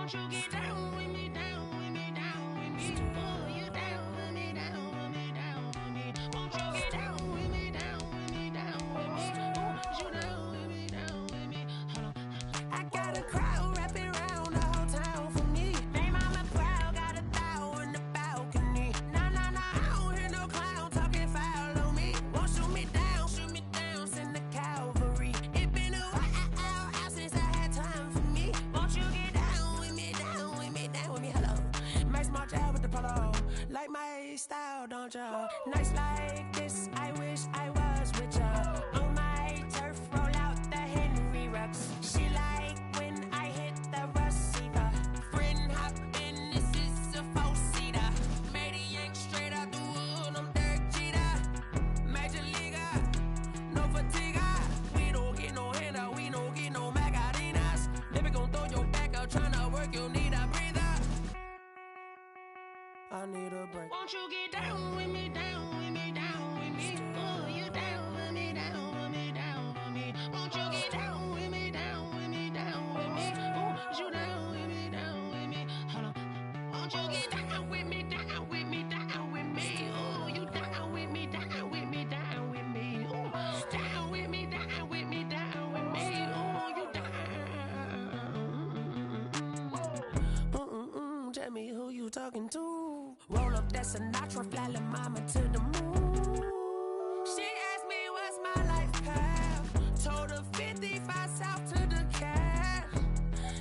Won't you get down with me, down with me, down with me? Oh, you down with me, down with me, down with me. Won't you get down with me, down with me, down with me? Oh, you down with me, down with me. Hold on. I got a crowd wrapping around the whole town for me. They mama proud, got a thou in the balcony. Nah, nah, nah, I don't hear no clown talking foul on me. Won't shoot me down, send the cavalry. It been a while since I had time for me. Won't you get down with me, down with me, down with me? Hello. Max March out with the polo. Like my style, don't ya? Nights like this, I wish I was with ya. On my turf, roll out the Henry Rux. She like when I hit the receiver. Friend hop in, this is a four-seater. Made a yank straight out the wood, I'm Derek Jeter. Major leaguer, no fatigue. We don't get no handout, we don't get no Macarinas. Never gon' throw your back out, tryna work, you need a breather. I need a break. Won't you get down with me, down with me, down with me? Oh, you down with me, down with me, down with me. Won't you get down with me, down with me, down with me? Oh, you down with me, down with me. Hold on. Won't you get down with me, down with me, down with me? Oh, you down with me, down with me, down with me. Oh, down with me, down with me, down with me. Oh, you down. Tell me who you talking to. Roll up that Sinatra, fly la mama to the moon. She asked me what's my life path. Told her 55 south to the cat.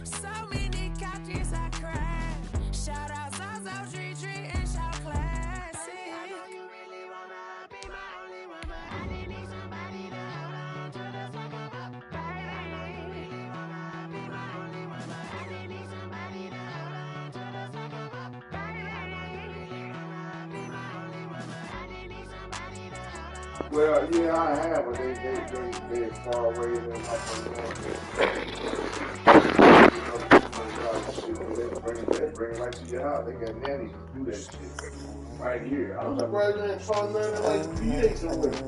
So many couches I cried. Shout out South Street and shout classic. I know you really wanna be my only one, but I need somebody to hold on to the second up. Baby, I know you really wanna be my only one, but I need somebody to hold on to the second up. Baby, I know you really wanna be my only one, but I need somebody to hold on. Well, yeah, I have, but they're far away and they're up and down. They bring it right to your house. They got nannies to do that shit right here. I'm surprised they ain't falling down in like PA somewhere.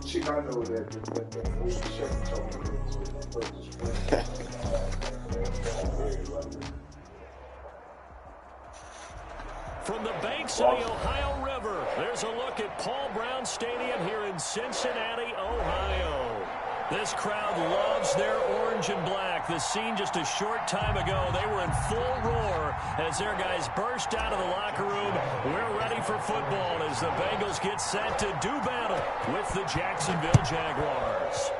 Chick I know that food chef told me From the banks of the Ohio River, there's a look at Paul Brown Stadium here in Cincinnati, Ohio. This crowd loves their orange and black. The scene just a short time ago, they were in full roar as their guys burst out of the locker room. We're ready for football as the Bengals get set to do battle with the Jacksonville Jaguars.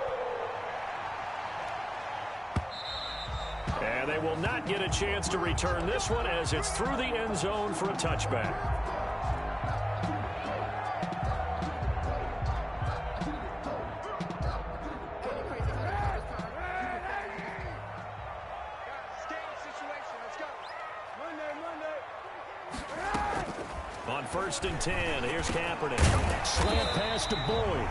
And they will not get a chance to return this one as it's through the end zone for a touchback. On 1st and 10, here's Kaepernick. Slant pass to Boyd.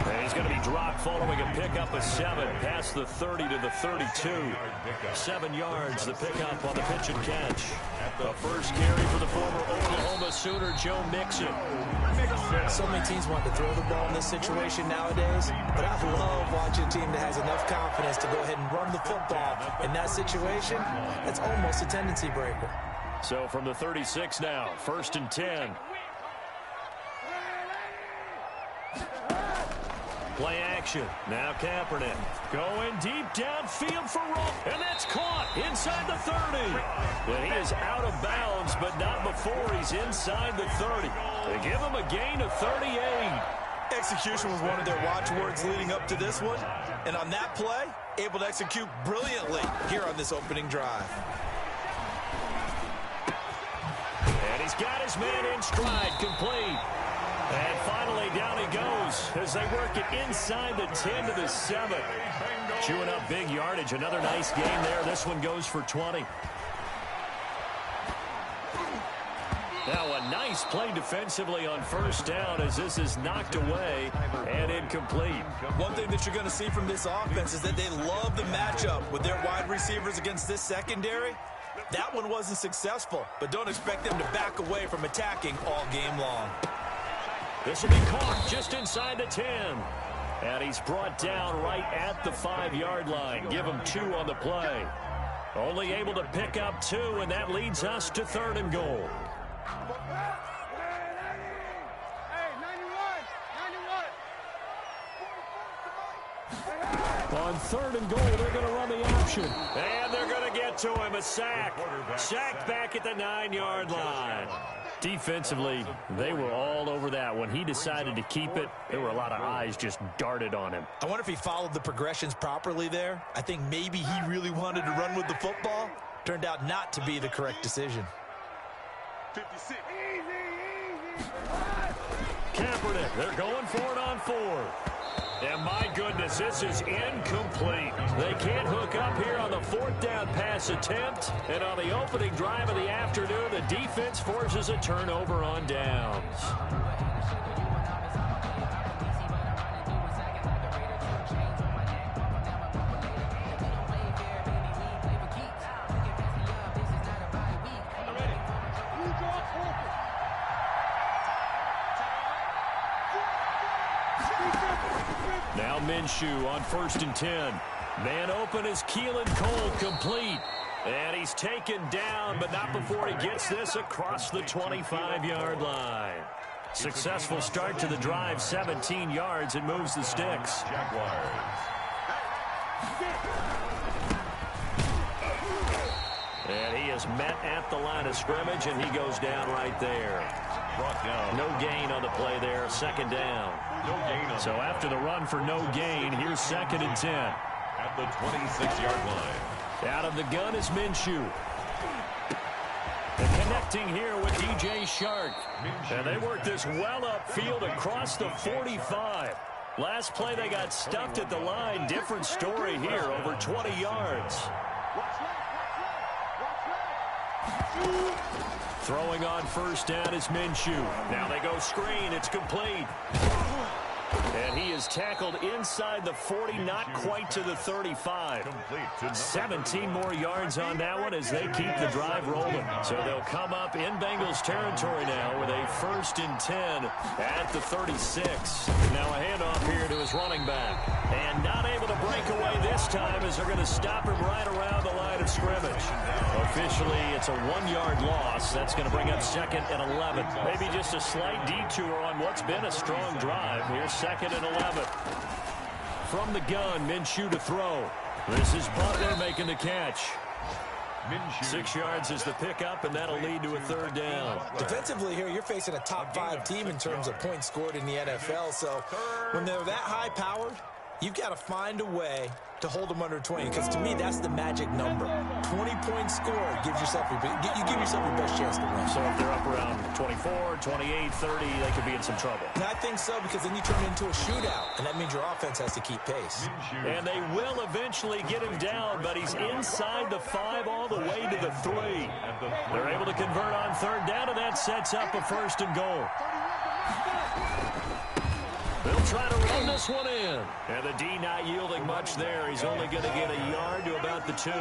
And he's going to be dropped following a pickup of 7 past the 30 to the 32. 7 yards, the pickup on the pitch and catch. The first carry for the former Oklahoma Sooner, Joe Mixon. So many teams want to throw the ball in this situation nowadays, but I love watching a team that has enough confidence to go ahead and run the football. In that situation, that's almost a tendency breaker. So from the 36 now, 1st and 10. Play action. Now Kaepernick going deep downfield for Roll. And that's caught inside the 30. But he is out of bounds, but not before he's inside the 30. They give him a gain of 38. Execution was one of their watchwords leading up to this one. And on that play, able to execute brilliantly here on this opening drive. And he's got his man in stride, complete. And finally down he goes as they work it inside the 10 to the 7. Chewing up big yardage. Another nice game there. This one goes for 20. Now a nice play defensively on 1st down as this is knocked away and incomplete. One thing that you're going to see from this offense is that they love the matchup with their wide receivers against this secondary. That one wasn't successful, but don't expect them to back away from attacking all game long. This will be caught just inside the 10. And he's brought down right at the 5-yard line. Give him 2 on the play. Only able to pick up 2, and that leads us to 3rd and goal. On 3rd and goal, they're going to run the option. And they're going to get to him. A sack. Sacked back at the 9-yard line. Defensively, they were all over that. When he decided to keep it, there were a lot of eyes just darted on him. I wonder if he followed the progressions properly there. I think maybe he really wanted to run with the football. Turned out not to be the correct decision. 56. Kaepernick, they're going for it on 4. And my goodness, this is incomplete. They can't hook up here on the 4th down pass attempt. And on the opening drive of the afternoon, the defense forces a turnover on downs. Now Minshew on 1st and 10. Man open is Keelan Cole, complete. And he's taken down, but not before he gets this across the 25-yard line. Successful start to the drive, 17 yards, and moves the sticks. And he is met at the line of scrimmage, and he goes down right there. Brought down. No gain on the play there, 2nd down. No gain on So after the run for no gain, here's 2nd and 10. at the 26-yard line. Out of the gun is Minshew. And connecting here with DJ Shark. And they work this well upfield across the 45. Last play they got stuffed at the line. Different story here, over 20 yards. Throwing on 1st down is Minshew. Now they go screen. It's complete. And he is tackled inside the 40, not quite to the 35. 17 more yards on that one as they keep the drive rolling. So they'll come up in Bengals territory now with a 1st and 10 at the 36. Now a handoff here to his running back. And not able to break away this time as they're going to stop him right around the line of scrimmage. Officially, it's a 1-yard loss. That's going to bring up 2nd and 11. Maybe just a slight detour on what's been a strong drive. Here's 2nd and 11. From the gun, Minshew to throw. This is Butler making the catch. 6 yards is the pickup, and that'll lead to a 3rd down. Defensively here, you're facing a top 5 team in terms of points scored in the NFL. So when they're that high-powered, you've got to find a way to hold them under 20, because to me, that's the magic number. 20 points scored gives yourself you give yourself your best chance to win. So if they're up around 24, 28, 30, they could be in some trouble. And I think so, because then you turn it into a shootout, and that means your offense has to keep pace. And they will eventually get him down, but he's inside the 5 all the way to the 3. They're able to convert on 3rd down, and that sets up a 1st and goal. They'll try to run this one in. And the D not yielding much there. He's only going to get a yard to about the 2.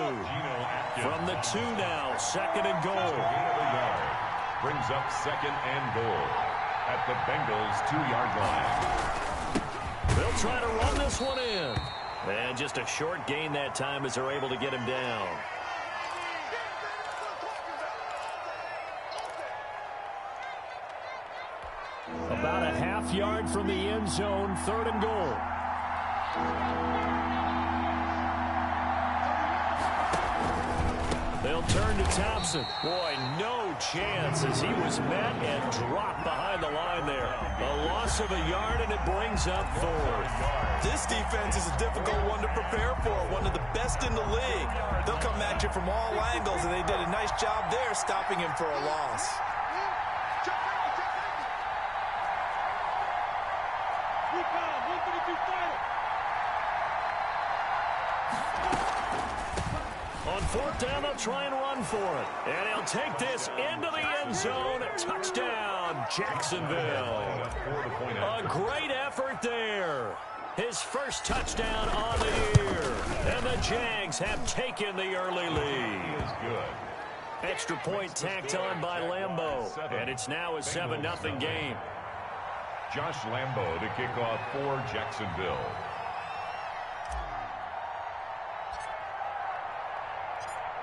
From the 2 now, 2nd and goal. Brings up 2nd and goal at the Bengals 2-yard line. They'll try to run this one in. And just a short gain that time as they're able to get him down. About a half-yard from the end zone, 3rd and goal. They'll turn to Thompson. Boy, no chance as he was met and dropped behind the line there. A loss of a yard, and it brings up 4th. This defense is a difficult one to prepare for, one of the best in the league. They'll come at you from all angles, and they did a nice job there stopping him for a loss. On 4th down, they'll try and run for it. And he'll take this into the end zone. Touchdown, Jacksonville. A great effort there. His first touchdown on the year. And the Jags have taken the early lead. Extra point tacked on by Lambeau. And it's now a 7-0 game. Josh Lambo to kick off for Jacksonville.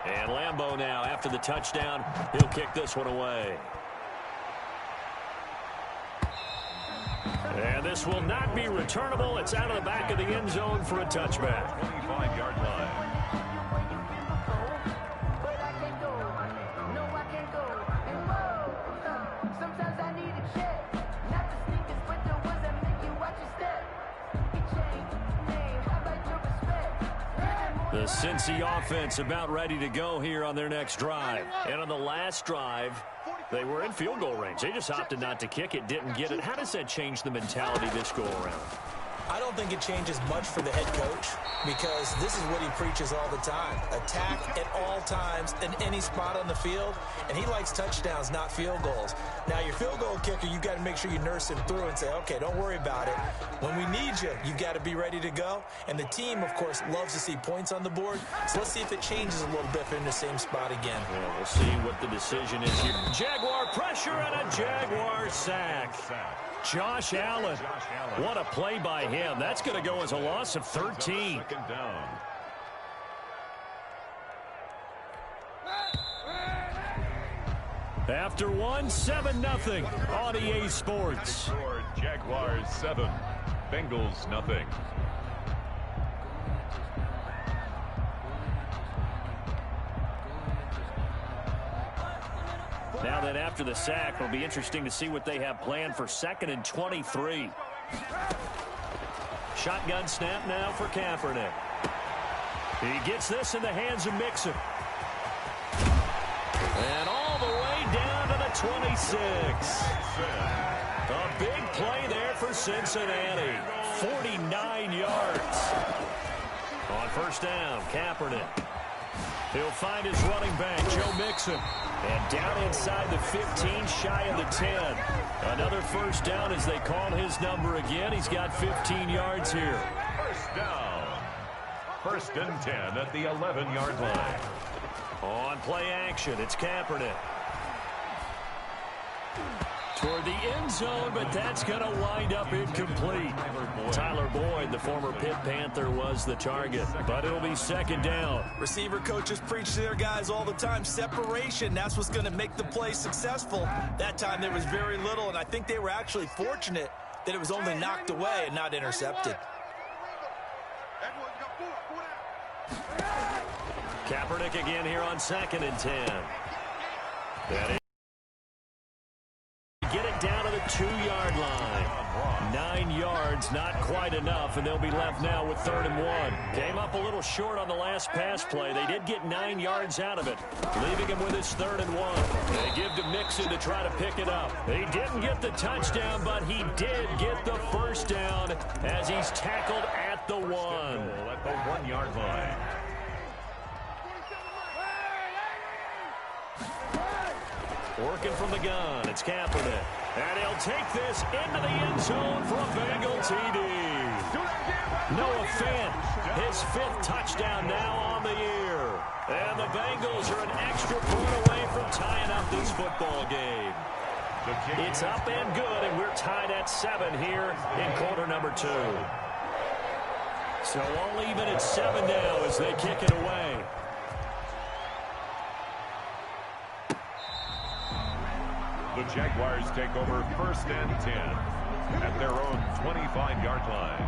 And Lambo now, after the touchdown, he'll kick this one away. And this will not be returnable. It's out of the back of the end zone for a touchback. 25-yard line. The Cincy offense about ready to go here on their next drive. And on the last drive, they were in field goal range. They just opted not to kick it, didn't get it. How does that change the mentality this go-around? I don't think it changes much for the head coach because this is what he preaches all the time. Attack at all times in any spot on the field, and he likes touchdowns, not field goals. Now, your field goal kicker, you've got to make sure you nurse him through and say, okay, don't worry about it. When we need you, you've got to be ready to go. And the team, of course, loves to see points on the board. So let's see if it changes a little bit if they're in the same spot again. Well, we'll see what the decision is here. Jaguar pressure and a Jaguar sack. Josh Allen. What a play by him. That's going to go as a loss of 13. Second down. After one, 7-0 on EA Sports. Jaguars 7, Bengals nothing. Now that after the sack, it'll be interesting to see what they have planned for 2nd and 23. Shotgun snap now for Kaepernick. He gets this in the hands of Mixon. And all the way down to the 26. A big play there for Cincinnati. 49 yards. On first down, Kaepernick. He'll find his running back, Joe Mixon. And down inside the 15, shy of the 10. Another first down as they call his number again. He's got 15 yards here. First down. 1st and 10 at the 11-yard line. On play action, it's Kaepernick. Toward the end zone, but that's going to wind up incomplete. Tyler Boyd, the former Pitt Panther, was the target, but it'll be 2nd down. Receiver coaches preach to their guys all the time. Separation, that's what's going to make the play successful. That time there was very little, and I think they were actually fortunate that it was only knocked away and not intercepted. Kaepernick again here on 2nd and 10. Get it down to the 2-yard line. 9 yards, not quite enough, and they'll be left now with 3rd and 1. Came up a little short on the last pass play. They did get 9 yards out of it, leaving him with his 3rd and 1. They give to Mixon to try to pick it up. He didn't get the touchdown, but he did get the first down as he's tackled at the 1. At the 1-yard line. Working from the gun, it's Kaepernick. And he'll take this into the end zone for a Bengal TD. Noah Fant, his 5th touchdown now on the year. And the Bengals are an extra point away from tying up this football game. It's up and good, and we're tied at 7 here in quarter number 2. So all even at 7 now as they kick it away. The Jaguars take over 1st and 10 at their own 25-yard line.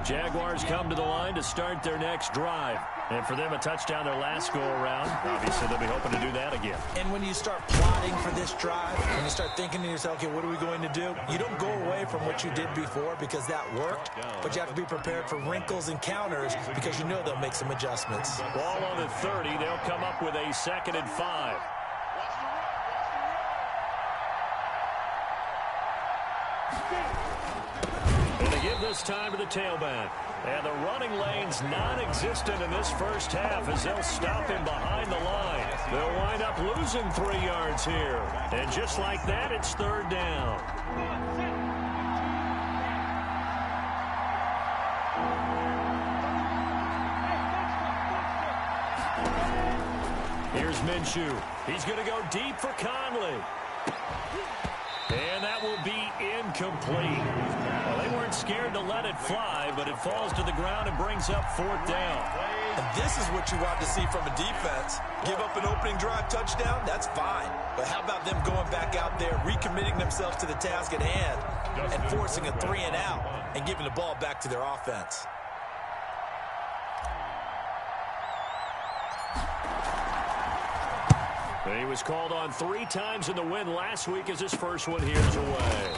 Jaguars come to the line to start their next drive. And for them, a touchdown their last go-around. Obviously, they'll be hoping to do that again. And when you start plotting for this drive, when you start thinking to yourself, okay, what are we going to do? You don't go away from what you did before because that worked, but you have to be prepared for wrinkles and counters because you know they'll make some adjustments. Ball on the 30. They'll come up with a 2nd and 5. And they give this time to the tailback. And the running lane's non-existent in this first half as they'll stop him behind the line. They'll wind up losing 3 yards here. And just like that, it's 3rd down. Here's Minshew. He's going to go deep for Conley. And that will be incomplete. Well, they weren't scared to let it fly, but it falls to the ground and brings up 4th down. And this is what you want to see from a defense. Give up an opening drive touchdown, that's fine. But how about them going back out there, recommitting themselves to the task at hand, and forcing a 3-and-out and giving the ball back to their offense? He was called on 3 times in the win last week as his first one here is away.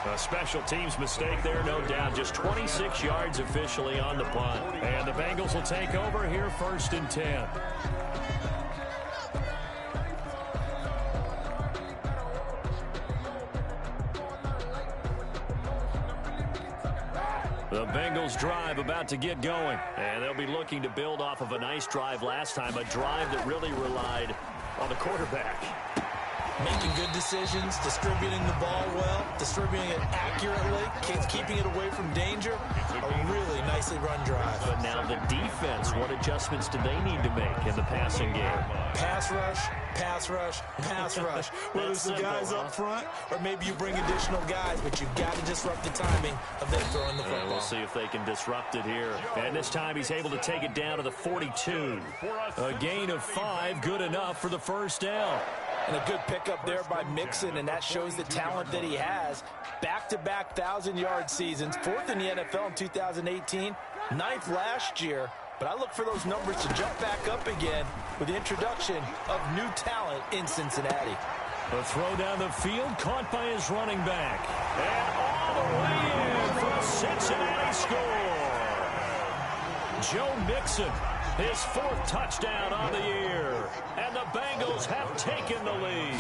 A special teams mistake there, no doubt. Just 26 yards officially on the punt. And the Bengals will take over here 1st and 10. The Bengals drive about to get going. And they'll be looking to build off of a nice drive last time, a drive that really relied on the quarterback. Making good decisions, distributing the ball well, distributing it accurately, keeping it away from danger. A really nicely run drive. But now the defense, what adjustments do they need to make in the passing game? Pass rush, pass rush, pass rush. Whether it's the guys up front or maybe you bring additional guys, but you've got to disrupt the timing of them throwing the football. We'll see if they can disrupt it here. And this time he's able to take it down to the 42. A gain of 5, good enough for the 1st down. And a good pickup there by Mixon, and that shows the talent that he has. Back-to-back 1,000-yard seasons, 4th in the NFL in 2018, 9th last year. But I look for those numbers to jump back up again with the introduction of new talent in Cincinnati. A throw down the field, caught by his running back. And all the way in for a Cincinnati score. Joe Mixon, his 4th touchdown on the year. And the Bengals have taken the lead.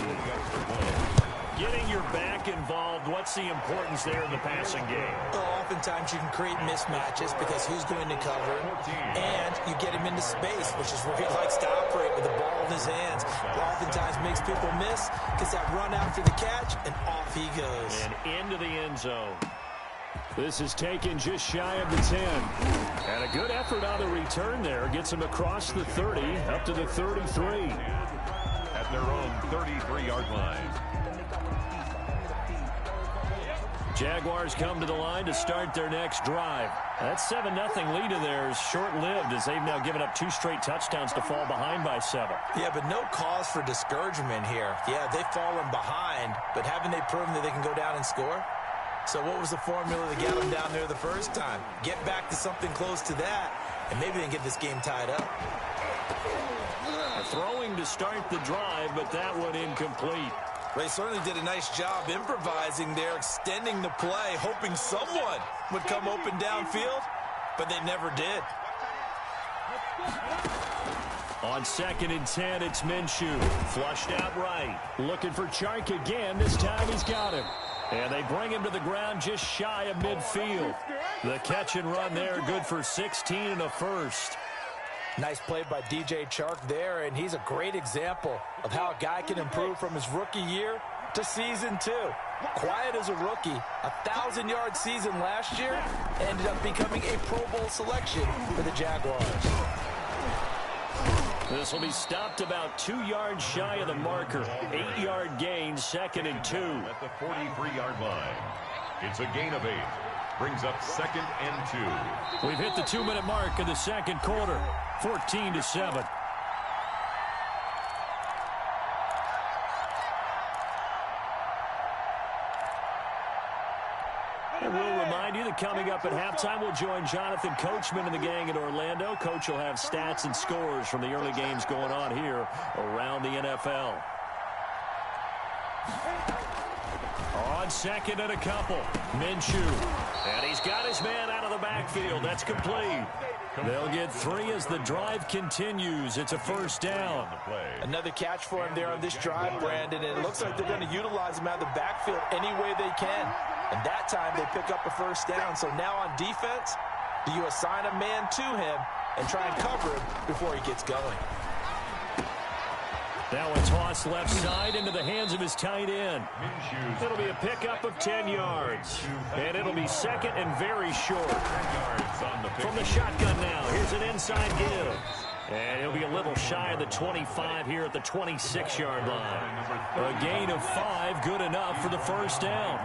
Getting your back involved, what's the importance there in the passing game? Well, oftentimes you can create mismatches because who's going to cover him, and you get him into space, which is where he likes to operate with the ball in his hands. It oftentimes makes people miss, gets that run after the catch, and off he goes. And into the end zone. This is taken just shy of the 10. And a good effort on the return there. Gets him across the 30, up to the 33. At their own 33-yard line. Jaguars come to the line to start their next drive. That 7-0 lead of theirs short-lived as they've now given up 2 straight touchdowns to fall behind by 7. Yeah, but no cause for discouragement here. Yeah, they've fallen behind, but haven't they proven that they can go down and score? So what was the formula that got them down there the first time? Get back to something close to that, and maybe they can get this game tied up. Throwing to start the drive, but that one incomplete. They certainly did a nice job improvising there, extending the play, hoping someone would come open downfield, but they never did. On 2nd and 10, it's Minshew. Flushed out right. Looking for Chark again. This time he's got him. And they bring him to the ground just shy of midfield. The catch and run there, good for 16 and a 1st. Nice play by DJ Chark there, and he's a great example of how a guy can improve from his rookie year to season 2. Quiet as a rookie, 1,000-yard season last year, ended up becoming a Pro Bowl selection for the Jaguars. This will be stopped about 2 yards shy of the marker. 8-yard gain, 2nd and 2. At the 43-yard line. It's a gain of 8. Brings up 2nd and 2. We've hit the 2-minute mark of the 2nd quarter. 14-7. And we'll remind you that coming up at halftime, we'll join Jonathan Coachman and the gang in Orlando. Coach will have stats and scores from the early games going on here around the NFL. On 2nd and a couple, Minshew. And he's got his man out of the backfield. That's complete. They'll get 3 as the drive continues. It's a 1st down. Another catch for him there on this drive, Brandon. And it looks like they're going to utilize him out of the backfield any way they can. And that time they pick up a 1st down. So now on defense, do you assign a man to him and try and cover him before he gets going? Now a toss left side into the hands of his tight end. It'll be a pickup of 10 yards. And it'll be 2nd and very short. From the shotgun now, here's an inside give. And he'll be a little shy of the 25 here at the 26-yard line. A gain of 5, good enough for the first down.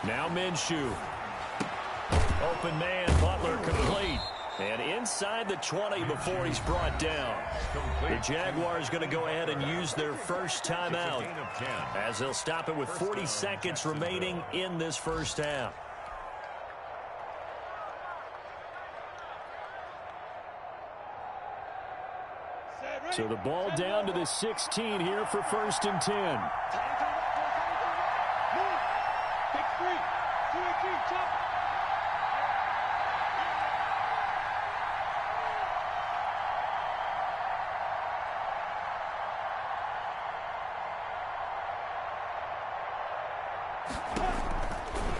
Now Minshew. Open man, Butler complete. And inside the 20 before he's brought down. The Jaguars going to go ahead and use their first timeout as they'll stop it with 40 seconds remaining in this first half. So the ball down to the 16 here for 1st and 10.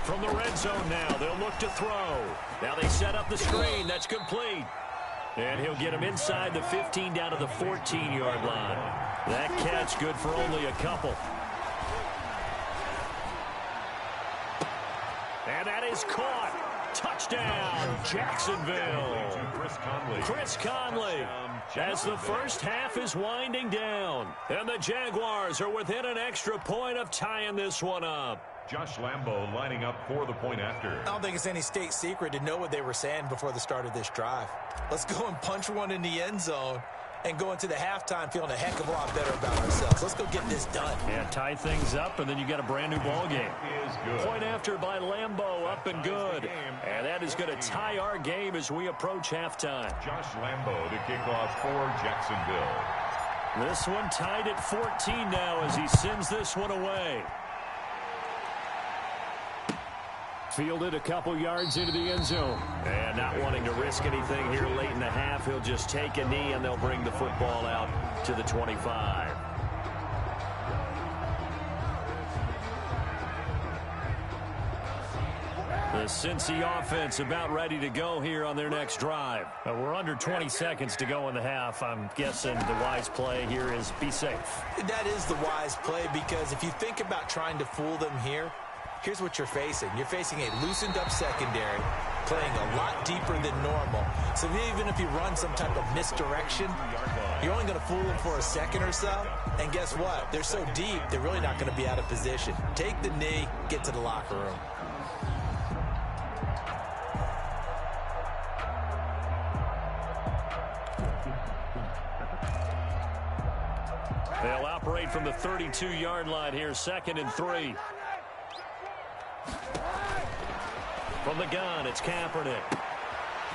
From the red zone now, they'll look to throw. Now they set up the screen. That's complete. And he'll get him inside the 15 down to the 14-yard line. That catch good for only a couple. And that is caught. Touchdown, Jacksonville. Chris Conley. As the first half is winding down. And the Jaguars are within an extra point of tying this one up. Josh Lambo lining up for the point after. I don't think it's any state secret to know what they were saying before the start of this drive. Let's go and punch one in the end zone and go into the halftime feeling a heck of a lot better about ourselves. Let's go get this done. Yeah, tie things up, and then you got a brand new ball game. Point after by Lambo, up and good. And that is going to tie our game as we approach halftime. Josh Lambo to kick off for Jacksonville. This one tied at 14 now as he sends this one away. Fielded a couple yards into the end zone. And not wanting to risk anything here late in the half, he'll just take a knee and they'll bring the football out to the 25. The Cincy offense about ready to go here on their next drive. We're under 20 seconds to go in the half. I'm guessing the wise play here is be safe. That is the wise play because if you think about trying to fool them here, here's what you're facing. You're facing a loosened up secondary, playing a lot deeper than normal. So even if you run some type of misdirection, you're only going to fool them for a second or so. And guess what? They're so deep, they're really not going to be out of position. Take the knee, get to the locker room. They'll operate from the 32-yard line here, 2nd and 3. From the gun, it's Kaepernick.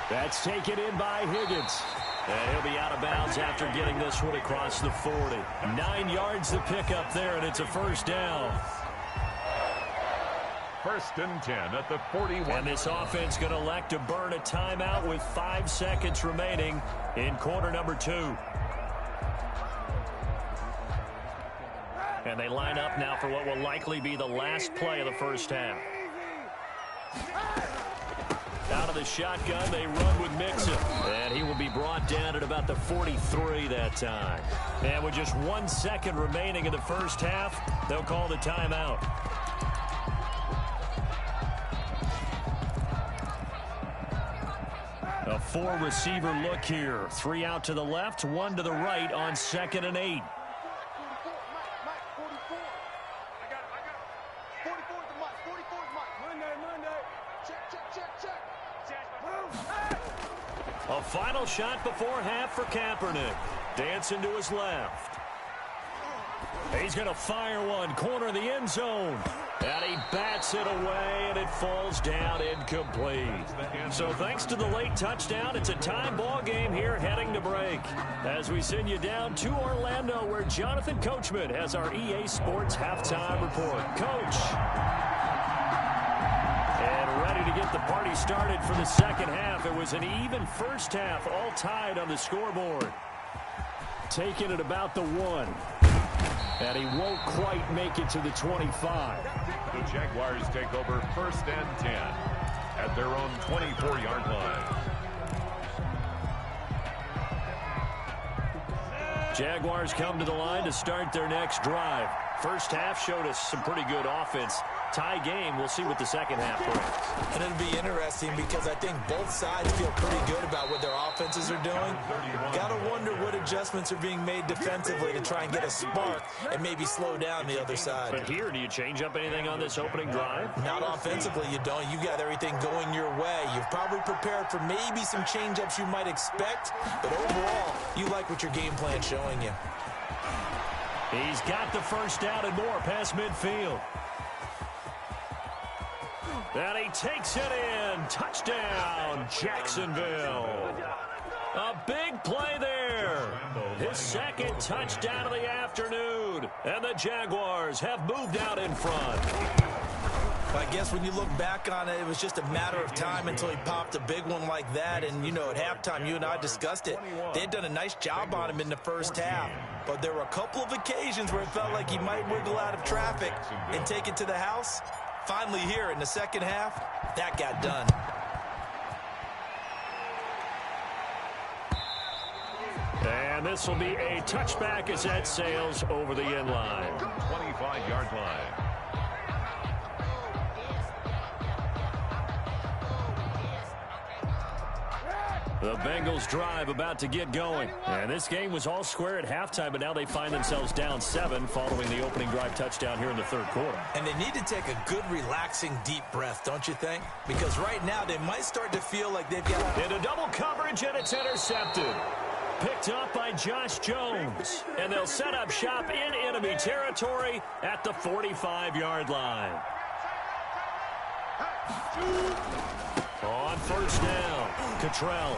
That's taken in by Higgins. And he'll be out of bounds after getting this one across the 40. 9 yards to pick up there, and it's a first down. 1st and 10 at the 41. And this offense going to elect to burn a timeout with 5 seconds remaining in quarter number 2. And they line up now for what will likely be the last play of the first half. Out of the shotgun, they run with Mixon. And he will be brought down at about the 43 that time. And with just 1 second remaining in the first half, they'll call the timeout. A 4-receiver look here. 3 out to the left, 1 to the right on 2nd and 8. A final shot before half for Kaepernick. Dancing to his left. He's going to fire one, corner of the end zone. And he bats it away, and it falls down incomplete. So thanks to the late touchdown, it's a tie ball game here heading to break. As we send you down to Orlando, where Jonathan Coachman has our EA Sports halftime report. Coach. And ready to get the party started for the second half. It was an even first half, all tied on the scoreboard. Taking it about the 1. And he won't quite make it to the 25. The Jaguars take over 1st and 10 at their own 24-yard line. Jaguars come to the line to start their next drive. First half showed us some pretty good offense. Tie game. We'll see what the second half brings. And it'll be interesting because I think both sides feel pretty good about what their offenses are doing. Got to wonder what adjustments are being made defensively to try and get a spark and maybe slow down the other side. But here, do you change up anything on this opening drive? Not offensively, you don't. You got everything going your way. You've probably prepared for maybe some change-ups you might expect, but overall, you like what your game plan's showing you. He's got the first down and more past midfield. And he takes it in. Touchdown, Jacksonville. A big play there. His second touchdown of the afternoon. And the Jaguars have moved out in front. I guess when you look back on it, it was just a matter of time until he popped a big one like that. And, you know, at halftime, you and I discussed it. They had done a nice job on him in the first half. But there were a couple of occasions where it felt like he might wiggle out of traffic and take it to the house. Finally here in the second half, that got done. And this will be a touchback as that sails over the end line. 25-yard line. The Bengals drive about to get going. And this game was all square at halftime, but now they find themselves down 7 following the opening drive touchdown here in the third quarter. And they need to take a good, relaxing, deep breath, don't you think? Because right now they might start to feel like they've got... Into double coverage, and it's intercepted. Picked up by Josh Jones. And they'll set up shop in enemy territory at the 45-yard line. On first down, Cottrell.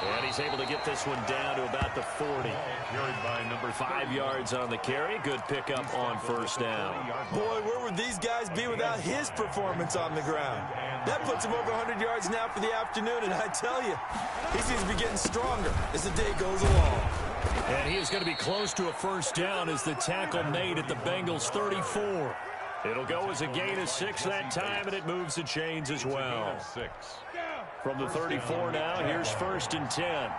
And he's able to get this one down to about the 40. Carried by number 5 yards on the carry. Good pickup on first down. Boy, where would these guys be without his performance on the ground? That puts him over 100 yards now for the afternoon, and I tell you, he seems to be getting stronger as the day goes along. And he is going to be close to a first down as the tackle made at the Bengals 34. It'll go as a gain of 6 that time, and it moves the chains as well. From the 34 now, here's first and 10.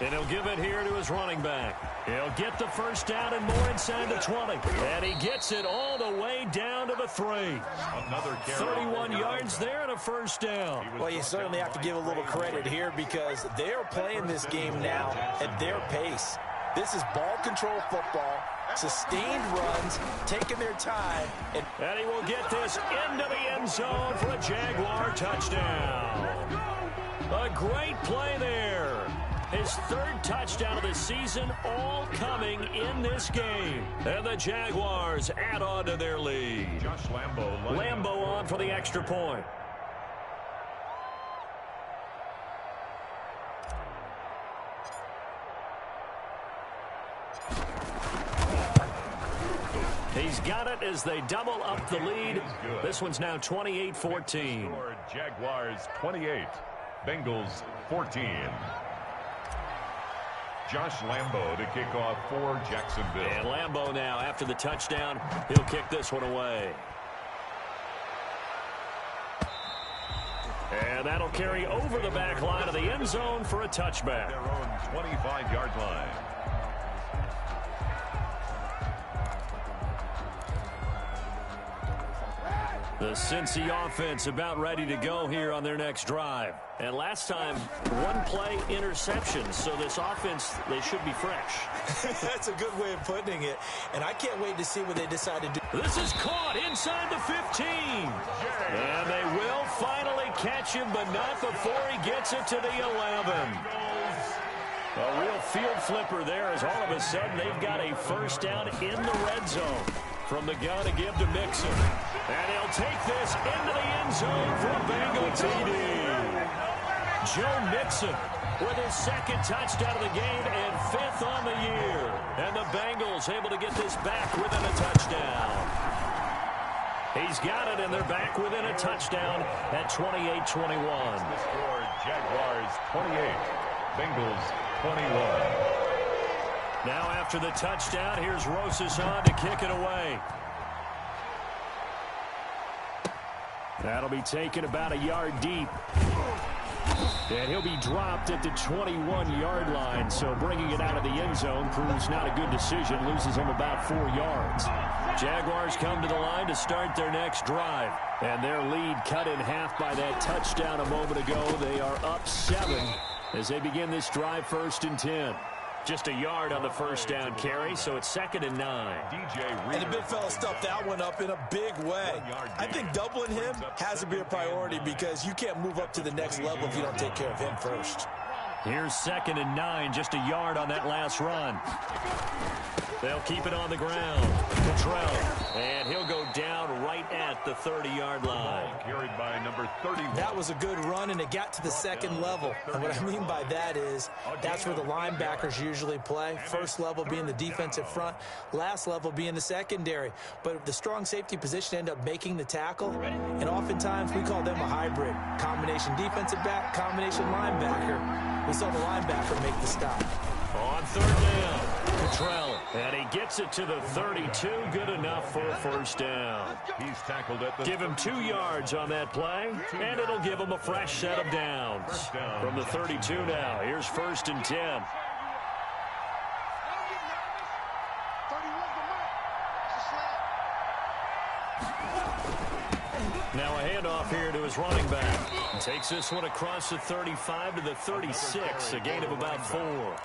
And he'll give it here to his running back. He'll get the first down and more inside the 20. And he gets it all the way down to the 3. Another 31 yards there and a first down. Well, you certainly have to give a little credit here because they're playing this game now at their pace. This is ball control football, sustained runs, taking their time. And he will get this into the end zone for a Jaguar touchdown. A great play there. His third touchdown of the season, all coming in this game. And the Jaguars add on to their lead. Josh Lambo. Lambo on for the extra point. He's got it as they double up the lead. This one's now 28-14. Jaguars 28, Bengals 14. Josh Lambo to kick off for Jacksonville. And Lambo now, after the touchdown, he'll kick this one away. And that'll carry over the back line of the end zone for a touchback. Their own 25-yard line. The Cincy offense about ready to go here on their next drive. And last time, one play interception. So this offense, they should be fresh. That's a good way of putting it. And I can't wait to see what they decide to do. This is caught inside the 15. And they will finally catch him, but not before he gets it to the 11. A real field flipper there as all of a sudden they've got a first down in the red zone. From the gun to give to Mixon. And he'll take this into the end zone for a Bengal TD. Joe Mixon with his second touchdown of the game and 5th on the year. And the Bengals able to get this back within a touchdown. He's got it, and they're back within a touchdown at 28-21. The score, Jaguars 28, Bengals 21. Now after the touchdown, here's Rosas on to kick it away. That'll be taken about a yard deep. And he'll be dropped at the 21-yard line, so bringing it out of the end zone proves not a good decision, loses him about 4 yards. Jaguars come to the line to start their next drive, and their lead cut in half by that touchdown a moment ago. They are up 7 as they begin this drive, 1st and 10. Just a yard on the first down carry, so it's 2nd and 9. And the big fella stuffed that one up in a big way. I think doubling him has to be a priority because you can't move up to the next level if you don't take care of him first. Here's 2nd and 9, just a yard on that last run. They'll keep it on the ground. Cottrell, and he'll go down right at the 30-yard line. Carried by number 31. That was a good run, and it got to the second level. And what I mean by that is that's where the linebackers usually play. First level being the defensive front, last level being the secondary. But the strong safety position end up making the tackle, and oftentimes we call them a hybrid. Combination defensive back, combination linebacker. We saw the linebacker make the stop. On 3rd down, Cottrell, and he gets it to the 32. Good enough for a first down. He's tackled at the Give him 2 yards on that play, and it'll give him a fresh set of downs. From the 32 now, here's 1st and 10. Now a handoff here to his running back. Takes this one across the 35 to the 36, a gain of about 4.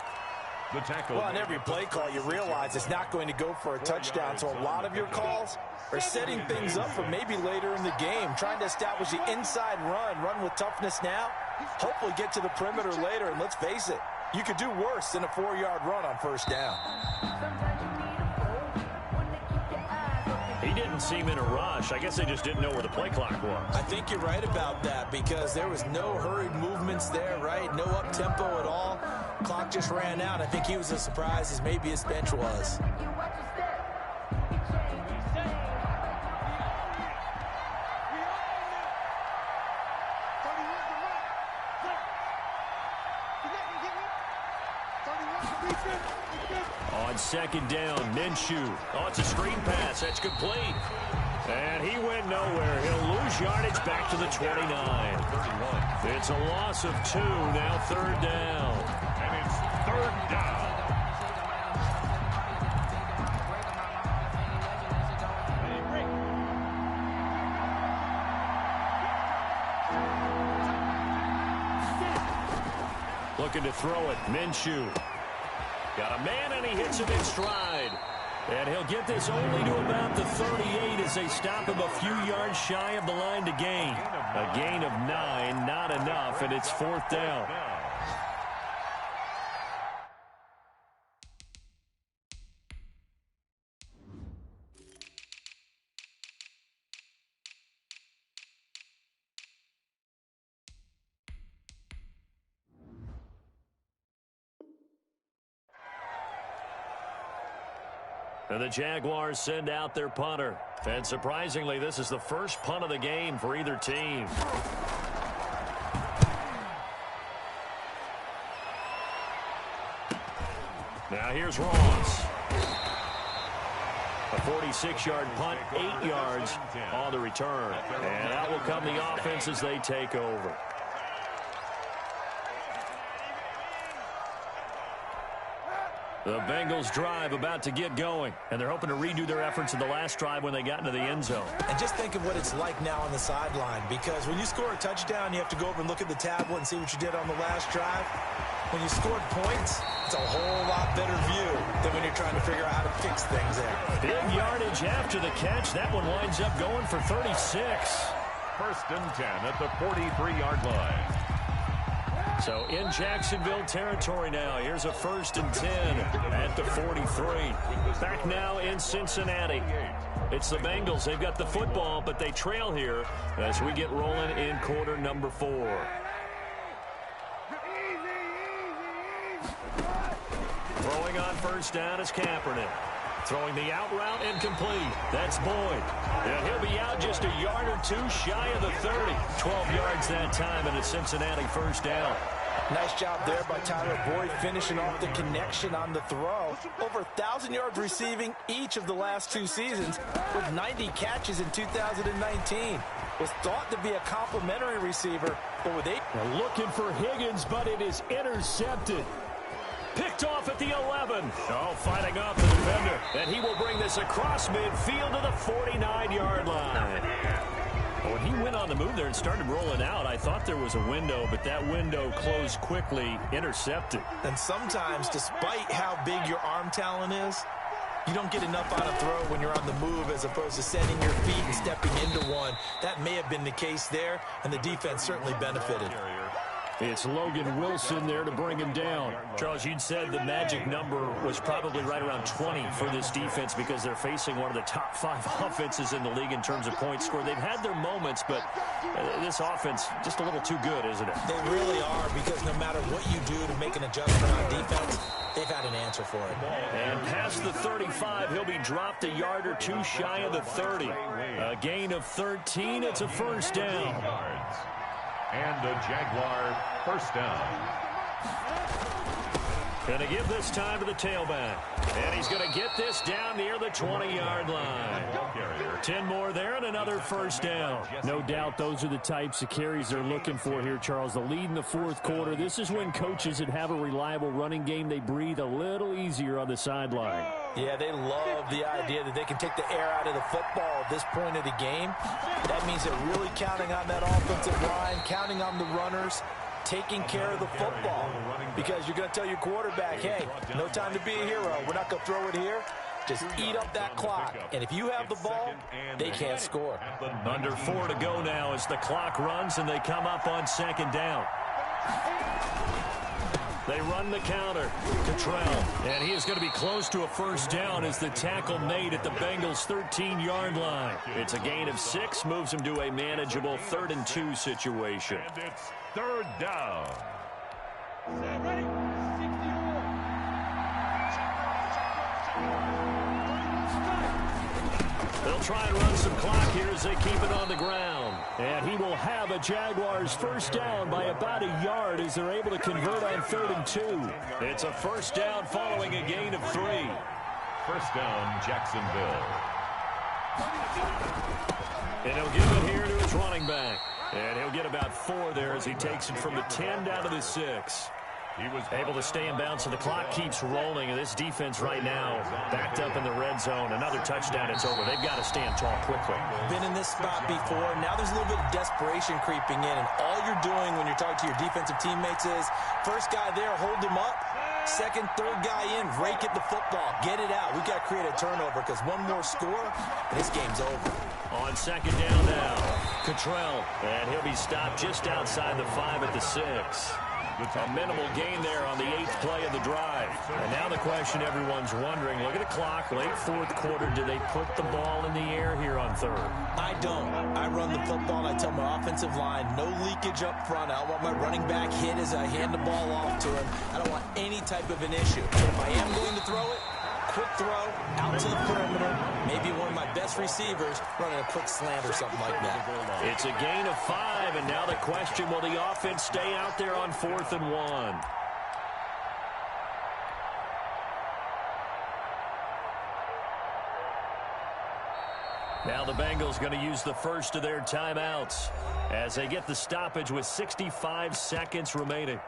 The tackle. Well, on every play call, you realize it's not going to go for a touchdown, so a lot of your calls are setting things up for maybe later in the game, trying to establish the inside run with toughness now, hopefully get to the perimeter later, and let's face it, you could do worse than a 4-yard run on first down. He didn't seem in a rush. I guess they just didn't know where the play clock was. I think you're right about that because there was no hurried movements there, right? No up-tempo at all. Clock just ran out. I think he was as surprised as maybe his bench was. On 2nd down, Minshew. Oh, it's a screen pass. That's complete. And he went nowhere. He'll lose yardage back to the 29. It's a loss of 2, now 3rd down. And it's 3rd down. Looking to throw it, Minshew. Got a man, and he hits him in stride. And he'll get this only to about the 38 as they stop him a few yards shy of the line to gain. A gain of 9, not enough, and it's 4th down. And the Jaguars send out their punter. And surprisingly, this is the first punt of the game for either team. Now here's Ross. A 46-yard punt, 8 yards on the return. And out will come the offense as they take over. The Bengals drive about to get going, and they're hoping to redo their efforts in the last drive when they got into the end zone. And just think of what it's like now on the sideline, because when you score a touchdown, you have to go over and look at the tablet and see what you did on the last drive. When you scored points, it's a whole lot better view than when you're trying to figure out how to fix things there. Big yardage after the catch. That one winds up going for 36. 1st and 10 at the 43-yard line. So in Jacksonville territory now. Here's a 1st and 10 at the 43. Back now in Cincinnati. It's the Bengals. They've got the football, but they trail here as we get rolling in quarter number 4. Throwing on first down is Kaepernick. Throwing the out route incomplete. That's Boyd. And he'll be out just a yard or two shy of the 30. 12 yards that time, and it's Cincinnati first down. Nice job there by Tyler Boyd, finishing off the connection on the throw. Over 1,000 yards receiving each of the last 2 seasons, with 90 catches in 2019. Was thought to be a complimentary receiver, but with 8. Looking for Higgins, but it is intercepted. Picked off at the 11. Oh, fighting off the defender. And he will bring this across midfield to the 49-yard line. When he went on the move there and started rolling out, I thought there was a window, but that window closed quickly, intercepted. And sometimes, despite how big your arm talent is, you don't get enough on a throw when you're on the move as opposed to setting your feet and stepping into one. That may have been the case there, and the defense certainly benefited. It's Logan Wilson there to bring him down. Charles, you'd said the magic number was probably right around 20 for this defense because they're facing one of the top 5 offenses in the league in terms of points scored. They've had their moments, but this offense just a little too good, isn't it? They really are, because no matter what you do to make an adjustment on defense, they've had an answer for it. And past the 35, he'll be dropped a yard or 2 shy of the 30. A gain of 13. It's a first down. And the Jaguar first down. Going to give this time to the tailback. And he's going to get this down near the 20-yard line. 10 more there and another first down. No doubt those are the types of carries they're looking for here, Charles. The lead in the 4th quarter. This is when coaches that have a reliable running game, they breathe a little easier on the sideline. Yeah, they love the idea that they can take the air out of the football at this point of the game. That means they're really counting on that offensive line, counting on the runners, taking care of the football. Because you're going to tell your quarterback, hey, no time to be a hero. We're not going to throw it here. Just eat up that clock. And if you have the ball, they can't score. Under 4 to go now as the clock runs and they come up on 2nd down. They run the counter. Cottrell. And he is going to be close to a first down as the tackle made at the Bengals' 13-yard line. It's a gain of 6, moves him to a manageable 3rd and 2 situation. And it's 3rd down. Ready? They'll try and run some clock here as they keep it on the ground. And he will have a Jaguars first down by about a yard as they're able to convert on 3rd and 2. It's a first down following a gain of 3. First down, Jacksonville. And he'll give it here to his running back. And he'll get about 4 there as he takes it from the 10 down to the 6. He was able to stay in bounds, and the clock keeps rolling. And this defense right now backed up in the red zone. Another touchdown, it's over. They've got to stand tall quickly. Been in this spot before. Now there's a little bit of desperation creeping in. And all you're doing when you're talking to your defensive teammates is, first guy there, hold him up. Second, third guy in, rake at the football. Get it out. We've got to create a turnover because one more score, and this game's over. On 2nd down now, Cottrell. And he'll be stopped just outside the 5 at the 6. A minimal gain there on the 8th play of the drive. And now the question everyone's wondering, look at the clock, late 4th quarter, do they put the ball in the air here on 3rd? I don't. I run the football, and I tell my offensive line, no leakage up front. I don't want my running back hit as I hand the ball off to him. I don't want any type of an issue. But if I am going to throw it, quick throw, out to the perimeter, maybe one of my best receivers running a quick slant or something like that. It's a gain of 5, and now the question, will the offense stay out there on 4th and 1? Now the Bengals going to use the first of their timeouts as they get the stoppage with 65 seconds remaining.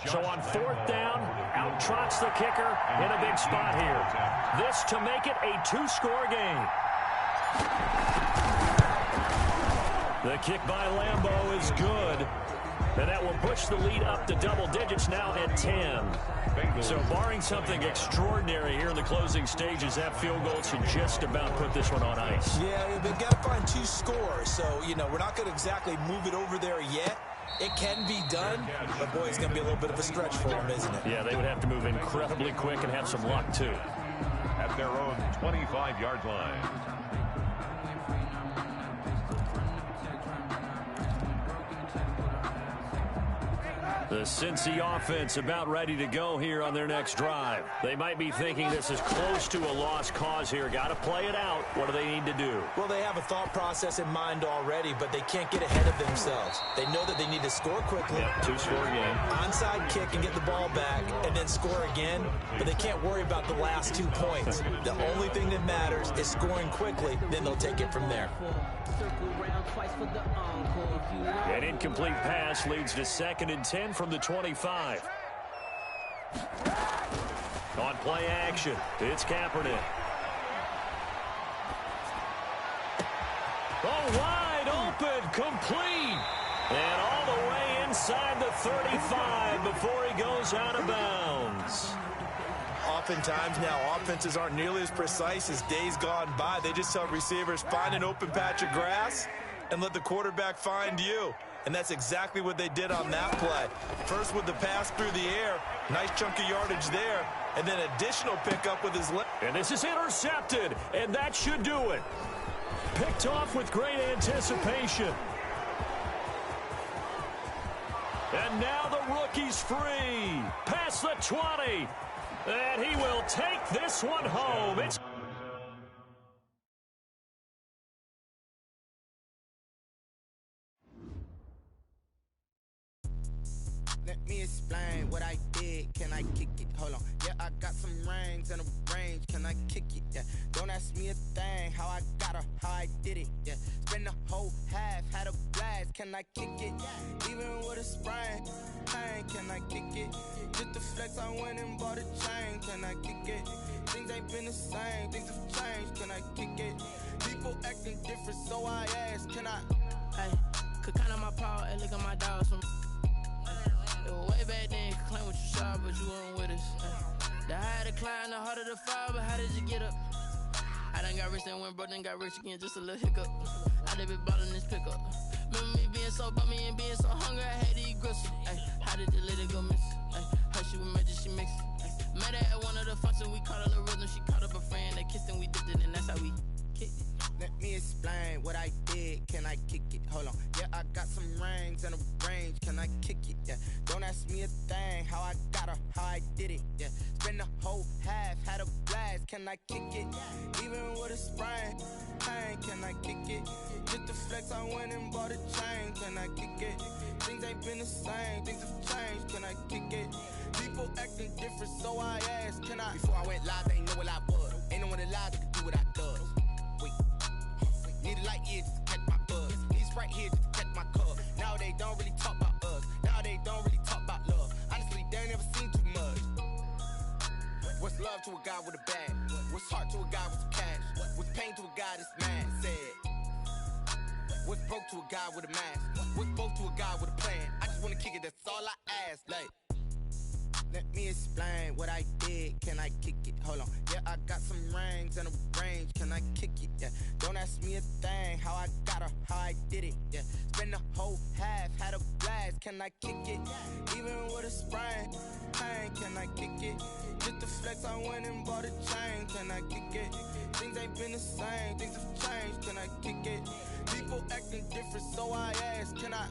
So on 4th down, out trots the kicker in a big spot here. This to make it a 2-score game. The kick by Lambeau is good. And that will push the lead up to double digits now at 10. So barring something extraordinary here in the closing stages, that field goal should just about put this one on ice. Yeah, they've got to find 2 scores. So, we're not going to exactly move it over there yet. It can be done, but boy, it's going to be a little bit of a stretch for them, isn't it? Yeah, they would have to move incredibly quick and have some luck, too. At their own 25-yard line. The Cincy offense about ready to go here on their next drive. They might be thinking this is close to a lost cause here. Got to play it out. What do they need to do? Well, they have a thought process in mind already, but they can't get ahead of themselves. They know that they need to score quickly. Yep, two-score game. Onside kick and get the ball back and then score again, but they can't worry about the last 2 points. The only thing that matters is scoring quickly, then they'll take it from there. An incomplete pass leads to 2nd and 10 from the 25. On play action, it's Kaepernick. Oh, wide open, complete. And all the way inside the 35 before he goes out of bounds. Oftentimes now, offenses aren't nearly as precise as days gone by. They just tell receivers, find an open patch of grass and let the quarterback find you. And that's exactly what they did on that play. First with the pass through the air, nice chunk of yardage there, and then additional pickup with his left. And this is intercepted, and that should do it. Picked off with great anticipation. And now the rookie's free. Past the 20. And he will take this one home. It's Let me explain what I did. Can I kick it? Hold on. Yeah, I got some rings and a range. Can I kick it? Yeah. Don't ask me a thing. How I got her, how I did it. Yeah. Spend the whole half, had a blast. Can I kick it? Even with a sprain. Pain, can I kick it? Just the flex, I went and bought a chain. Can I kick it? Things ain't been the same. Things have changed. Can I kick it? People acting different, so I ask. Can I? Hey, could count on my power and look at my dogs from. It was way back then, you could claim what you saw, but you weren't with us. The higher the climb, the harder the fall, but how did you get up? I done got rich and went broke, then got rich again, just a little hiccup. I done been ballin' this pickup. Remember me being so bummy and being so hungry, I had to eat gristle. How did the lady go miss? Her she was magic, she mixed. Met her at one of the functions, we caught her the rhythm, she caught up a friend, they kissed and we dipped it, and that's how we kicked it. Let me explain what I did. Can I kick it? Hold on. Yeah, I got some rings and a range. Can I kick it? Yeah. Don't ask me a thing. How I got her, how I did it. Yeah. Spend the whole half, had a blast. Can I kick it? Even with a sprain. Pain, can I kick it? Just the flex, I went and bought a chain. Can I kick it? Things ain't been the same. Things have changed. Can I kick it? People acting different, so I asked. Can I? Before I went live, they ain't know what I was. Ain't no one alive that could do what I does. Need a light here just to catch my buzz. Need Sprite here just to catch my cup. Now they don't really talk about us. Now they don't really talk about love. Honestly, they ain't never seen too much. What's love to a guy with a bag? What's heart to a guy with some cash? What's pain to a guy that's mad? Said. What's broke to a guy with a mask? What's both to a guy with a plan? I just wanna kick it, that's all I ask. Like, let me explain what I did. Can I kick it? Hold on. Yeah, I got some rings and a range. Can I kick it? Yeah. Don't ask me a thing. How I got her, how I did it. Yeah. Spend the whole half, had a blast. Can I kick it? Even with a sprain. Pain, can I kick it? Just the flex, I went and bought a chain. Can I kick it? Things ain't been the same. Things have changed. Can I kick it? People acting different, so I ask. Can I?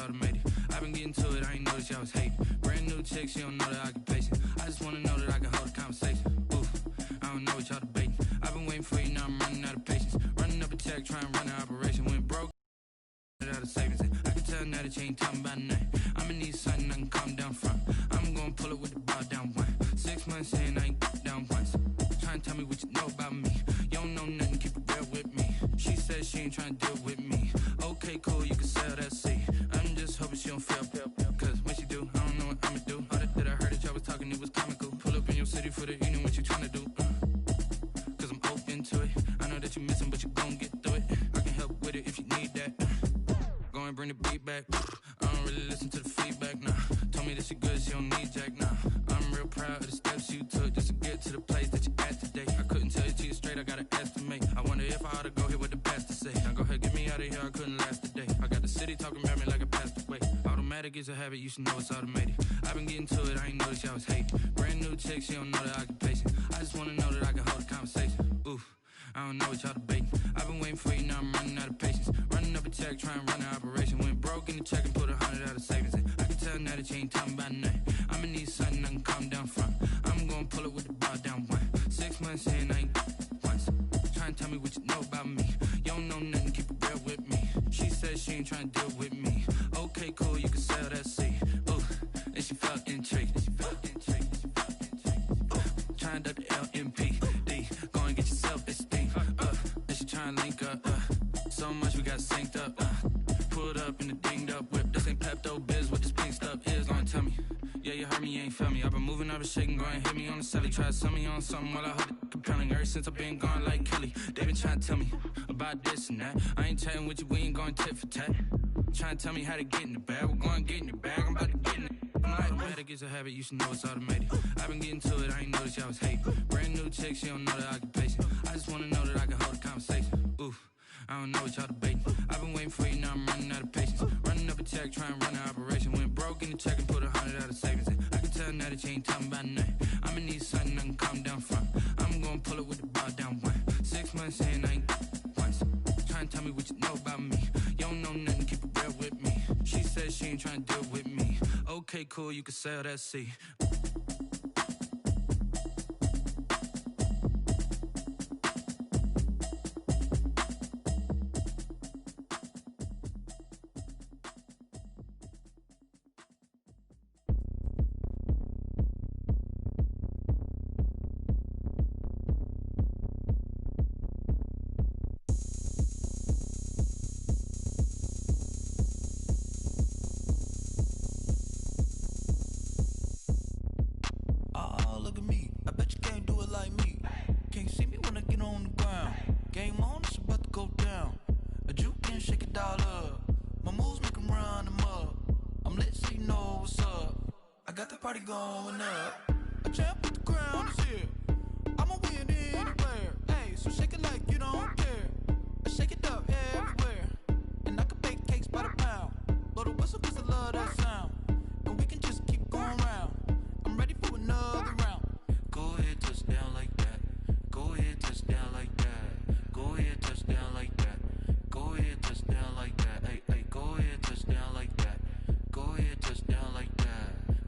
automated. I've been getting to it, I ain't noticed y'all was hating. Brand new chick, she don't know the occupation. I just wanna know that I can hold a conversation. Oof, I don't know what y'all debating. I've been waiting for you, now I'm running out of patience. Running up a check, trying to run an operation. Went broke, out of savings. I can tell now that you ain't talking about nothing. I'ma need something I can calm down from. I'm gonna pull it with the bar down one. 6 months in, I ain't down once. Trying to tell me what you know about me. You don't know nothing, keep it real with me. She said she ain't trying to deal with me. Okay, cool, you can sell that seat. I'm just hoping she don't fail. Cause when she do, I don't know what I'ma do. All that I heard that y'all was talking, it was comical. Pull up in your city for the evening, what you trying to do? Cause I'm open to it. I know that you missing, but you gon' get through it. I can help with it if you need that. Go and bring the beat back. I don't really listen to the feedback, nah. Told me that she good, she don't need jack, nah. I'm real proud of the steps you took just to get to the place that you at today. I couldn't tell you to you straight, I gotta estimate. I wonder if I ought to go here with the pastor say. Now go ahead, get me out of here, I couldn't last a day. I got the city talking about me like I passed away. Automatic is a habit, you should know it's automated. I've been getting to it, I ain't noticed y'all was hating. Brand new chick, she don't know the occupation. I just wanna know that I can hold a conversation. Oof, I don't know what y'all debating. I've been waiting for you, now I'm running out of patience. Running up a check, trying to run an operation. Went broke in the check and put 100 out of savings. I can tell now that you ain't talking about nothing. I'ma need something I can calm down from. I'm gonna pull it with the bar down one. 6 months in, I ain't once. Trying to tell me what you know about me. You don't know nothing, keep it real with me. She said she ain't trying to deal with me. Okay, cool, you can sell that seat. Ooh, and she felt intrigued. Trying to the LMPD. Go and get your self-esteem. And she trying to link up. So much we got synced up. Pulled up in the dinged up whip. This ain't Pepto-Biz, what this pink stuff is. Gonna tell me. Yeah, you heard me, you ain't felt me. I've been moving, I've been shaking, go and hit me on the celly. Try to sell me on something while I hold it compelling. Ever since I've been gone like Kelly, they been trying to tell me about this and that. I ain't chatting with you, we ain't going tit for tat. Trying to tell me how to get in the bag, we're going to get in the bag, I'm about to get in it. Automatic is a habit, you should know it's automated. I've been getting to it, I ain't noticed y'all was hating. Brand new chick, she don't know the occupation. I just wanna know that I can hold a conversation. Oof, I don't know what y'all debating. I've been waiting for you, now I'm running out of patience. Running up a check, trying to run an operation. Went broke in the check and put 100 out of savings. I can tell now that you ain't talking about nothing. I'ma need something I can calm down from. I'm gonna pull it with the bar down one. 6 months in, I ain't once. Trying to tell me what you know about me. You don't know nothing, keep it real with me. She said she ain't trying to deal with me. Okay, cool, you can sell that seat. Going up, a champ with the crown is here. I'ma win anywhere. Hey, so shake it like you don't care. I shake it up everywhere. And I can bake cakes by the pound. Blow the whistle cause I love that sound. And we can just keep going round. I'm ready for another round. Go ahead, touch down like that. Go ahead, touch down like that. Go ahead, touch down like that. Go ahead, touch down like that. Hey, hey, go ahead, touch down like that. Go ahead, touch down like that.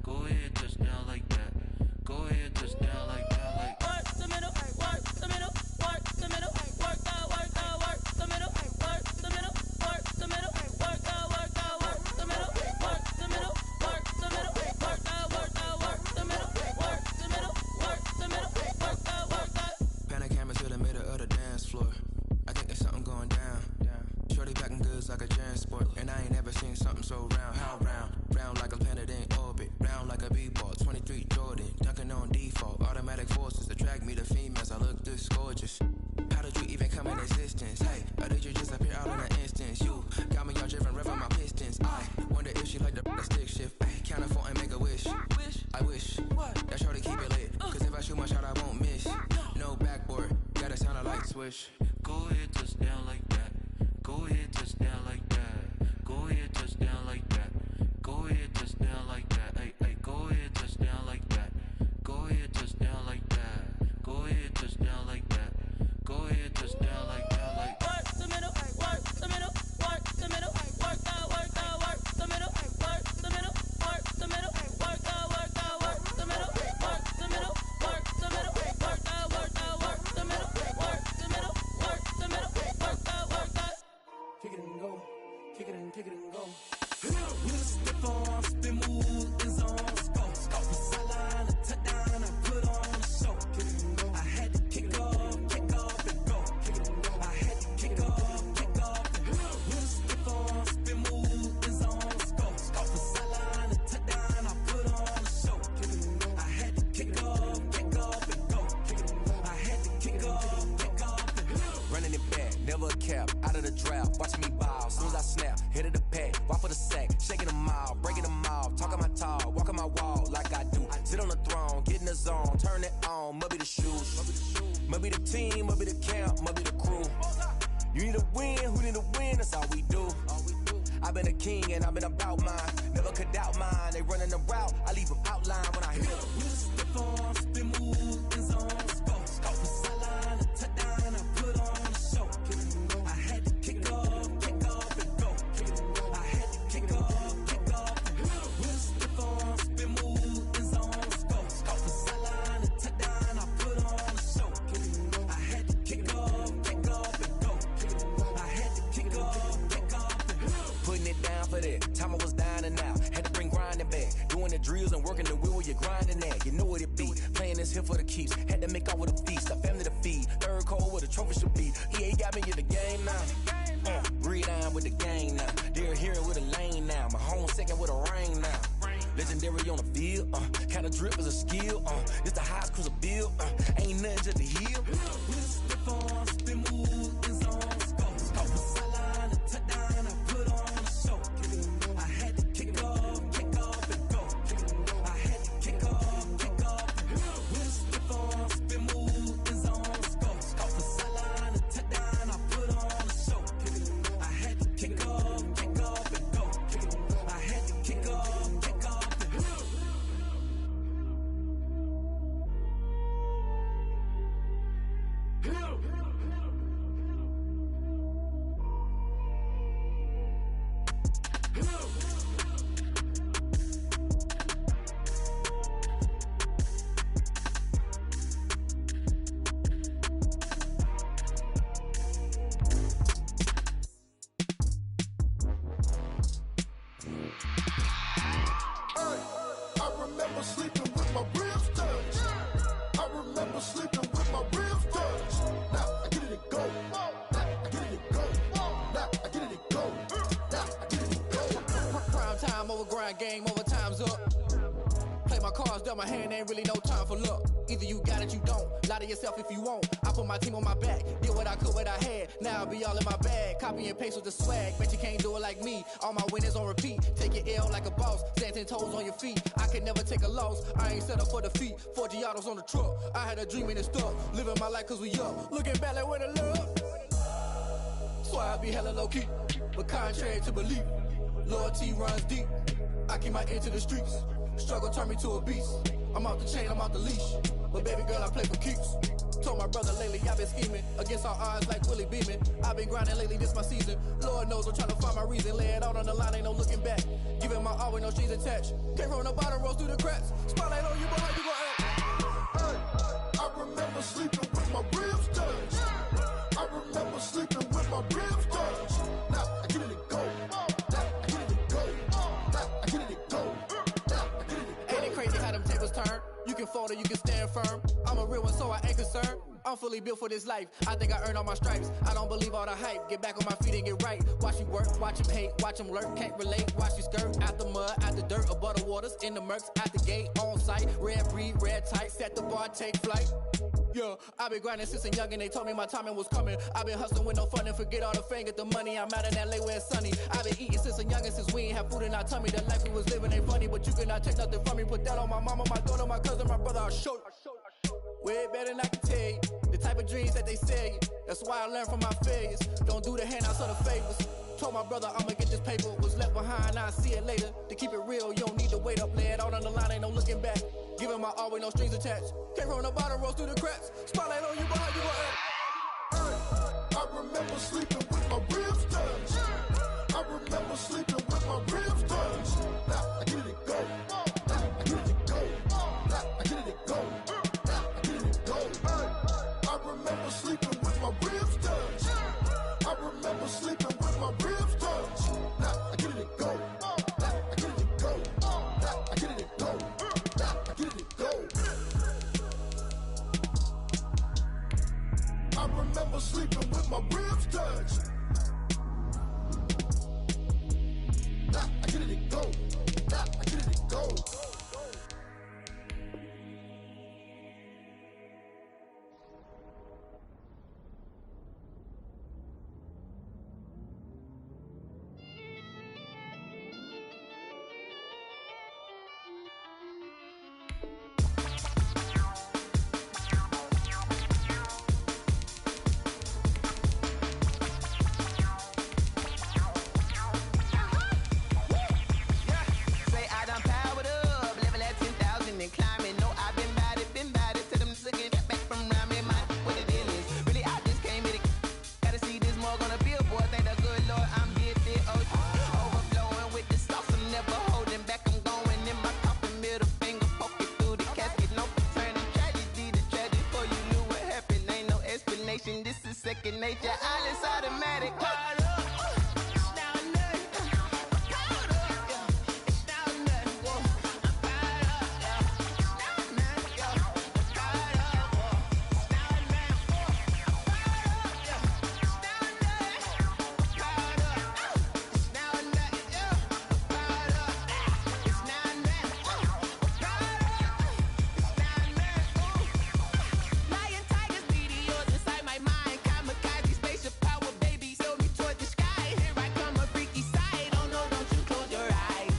Go ahead, touch down like that. Go ahead, touch down like that. Like work the middle, work the middle, work the middle, work the middle, work the middle, work the middle, work the middle, work the middle, work the middle, work the middle, work the middle, work the middle, work the. Pan a camera to the middle of the dance floor. I think there's something going down. Shorty packing goods like a transport, and I ain't never seen something so round. How round? Round like a planet in orbit, round like a b-ball. 23 Jordan, dunking on default. Automatic forces attract me to females. I look this gorgeous. How did you even come in existence? Hey, or did you just appear out in an instance? You got me all driven, revving my pistons. I wonder if she like the stick shift. Ay, count a phone and make a wish. I wish that shorty keep it lit. Cause if I shoot my shot, I won't miss. No backboard, gotta sound a light switch. Go ahead, touch down like that. Go ahead, touch down like that. Go ahead, touch down like that. Go ahead, touch down like that. Hey, hey, go ahead, touch down like that. Go ahead, touch down like that. Go ahead, touch down like that. Go ahead, touch down like that. Like work the middle, work the middle, work the middle, work the middle, it back, never a cap, out of the draft, watching me ball. Soon as I snap, hit of the pack, walk for the sack, shaking them all, breaking them off, talking my talk, walking my wall like I do. Sit on the throne, get in the zone, turn it on, must be the shoes, must be the team, must be the camp, must be the crew. You need a win, who need a win, that's all we do. I've been a king and I've been about mine, never could doubt mine. They running the route, I leave them outline when I hit them. We just step on, spin, move, and zone, go. From sideline to touchdown, I put on a show. I had to kick off, and go. I had to kick off, and go. We just step on, spin, move, and zone, go. From sideline to touchdown, I put on a show. I had to kick off, and go. I had to kick off, and go. Putting it down for that, time I was dying and out. Had to bring grinding back, doing the drills and working the wheel where you're grinding at. You know what it be, playing this here for the keeps. Had to make off with a feast, a family to feed. Third cold where the trophy should be. EA got me in the game now. Breathe down with the game now. They're here with a lane now. My home second with a rain now. Legendary on the field, kind of drip is a skill. It's the highest cruiser bill, ain't nothing just to heal. We just step on, spin, move, and zone, go. From sideline to touchdown, I put on a show. I had to kick off, and go. I had to kick off, and go. We just step on, spin, move, and zone, go. From sideline to touchdown, I put on a show. I had to kick off, and go. I had to kick off, and go. I remember sleeping with my ribs touched. I remember sleeping with my ribs touched. Now I get it and go. Now I get it and go. Now I get it and go. Now I get it and go. Prime time over grind game, over time's up. Play my cards, dealt my hand, ain't really no time for luck. Either you got it, you don't. Lie to yourself if you won't. I put my team on my back, did what I could, what I had. Now I'll be all in my bag, copy and paste with the swag. Bet you can't do it like me. All my winners on repeat. Take your L like a boss, stand 10 toes on your feet. I can never take a loss. I ain't set up for defeat. 4 Giottos on the truck. I had a dream and it stuck. Living my life cause we up. Looking back like where the love. So I be hella low key, but contrary to belief, loyalty runs deep. I keep my ear to the streets. Struggle turned me to a beast. I'm out the chain, I'm out the leash. But baby girl, I play for keeps. Told my brother lately I've been scheming against all odds like Willie Beeman. I've been grinding lately, this my season. Lord knows I'm trying to find my reason. Lay it out on the line, ain't no looking back. Giving my all with no strings attached. Came from the bottom, rose through the cracks. Spotlight on you, but how you gon' act? Hey, I remember sleeping with my ribs touched. I remember sleeping with my ribs touched. Now I get it and go. Now I get it and go. Now I get it and go. Now I get it and go. Ain't it crazy how them tables turn? You can fold or you can stand firm. I'm a real one, so I ain't concerned. I'm fully built for this life. I think I earned all my stripes. I don't believe all the hype. Get back on my feet and get right. Watch you work, watch him hate, watch him lurk. Can't relate, watch you skirt. Out the mud, out the dirt, above the waters, in the murks, out the gate, on site. Red breed, red tight, set the bar, take flight. Yeah, I been grinding since a young and they told me my timing was coming. I been hustling with no fun and forget all the fame, get the money. I'm out in LA where it's sunny. I been eating since a young and since we ain't have food in our tummy. The life we was living ain't funny, but you cannot take nothing from me. Put that on my mama, my daughter, my cousin, my brother, I'll show you. Way better than I can tell you. The type of dreams that they sell you. That's why I learned from my failures. Don't do the handouts or the favors. Told my brother I'ma get this paper. Was left behind, I'll see it later. To keep it real, you don't need to wait up. Lay it out on the line, ain't no looking back. Giving my all with no strings attached. Came from the bottom, rose through the cracks. Spotlight on you, but how you gon' act? I remember sleeping with my ribs touched. I remember sleeping with my ribs touched. Now I get it and go. Now I get it and go. Now I get it and go. Now I get it and go. I remember sleeping with my ribs touched. I remember sleeping with my ribs touched. Now I get it and go. Now I get it and go. Now I get it and go. Now I get it and go. I remember sleeping with my ribs touched. Now I get it and go. Now I get it and go. station. This is second nature. All is automatic. Caught up. It's now or nothing. Caught up. Yeah. It's now or nothing. Whoa. I'm caught up. Yeah. It's now or nothing. Yeah. I'm caught up. Whoa. It's now or nothing. Whoa. I'm caught up. Yeah. It's now or nothing. I'm caught up. It's now or nothing. Yeah. I'm caught up. It's now or nothing. I'm caught up. It's now or nothing. Lion, tigers, meteors inside my mind. Kamikaze, spaceship power, baby, sail me toward the sky. Here I come, a freaky side. Oh no, don't you close your eyes.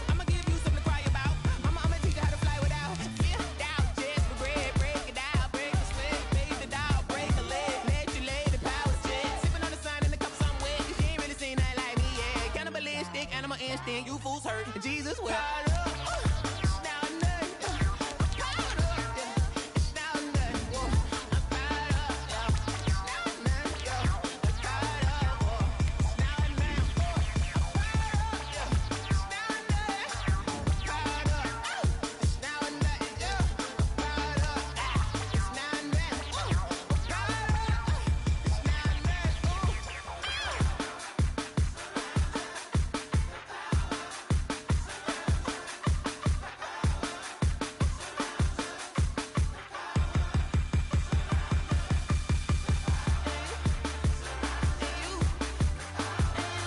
I'ma give you something to cry about. I'ma teach you how to fly without fear, doubt. Just for bread, break it out, break the sweat, bathe the dog, break a leg, let you lay the power jet. Sipping on the sun in the cup some wet, 'cause you ain't really seen nothing like me yet. Cannibalistic, animal instinct, you fools hurt. Jesus well. It's now or nothing. I'm caught up, yeah. It's now or nothing. Whoa. I'm caught up, yeah. It's now or nothing, yeah. I'm caught up, whoa. It's now or nothing, whoa. I'm caught up, yeah. It's now or nothing. I'm caught up. It's now or nothing, yeah. I'm caught up. It's now or nothing, whoa. I'm caught up. It's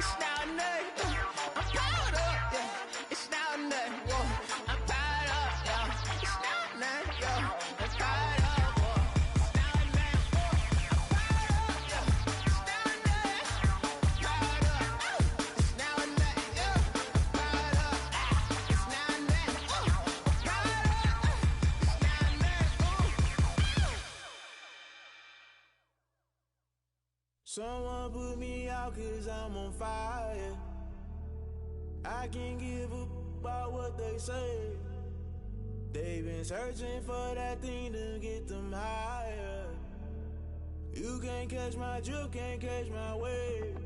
now or nothing. I'm caught up, yeah. It's now or nothing. Whoa. I'm caught up, yeah. It's now or nothing, yeah. I'm caught up, whoa. It's now or nothing, whoa. I'm caught up, yeah. It's now or nothing. I'm caught up. It's now or nothing, yeah. I'm caught up. It's now or nothing, whoa. I'm caught up. It's now or nothing, whoa. Someone put me out 'cause I'm on fire. I can't give up about what they say. They've been searching for that thing to get them higher. You can't catch my drift, can't catch my wave.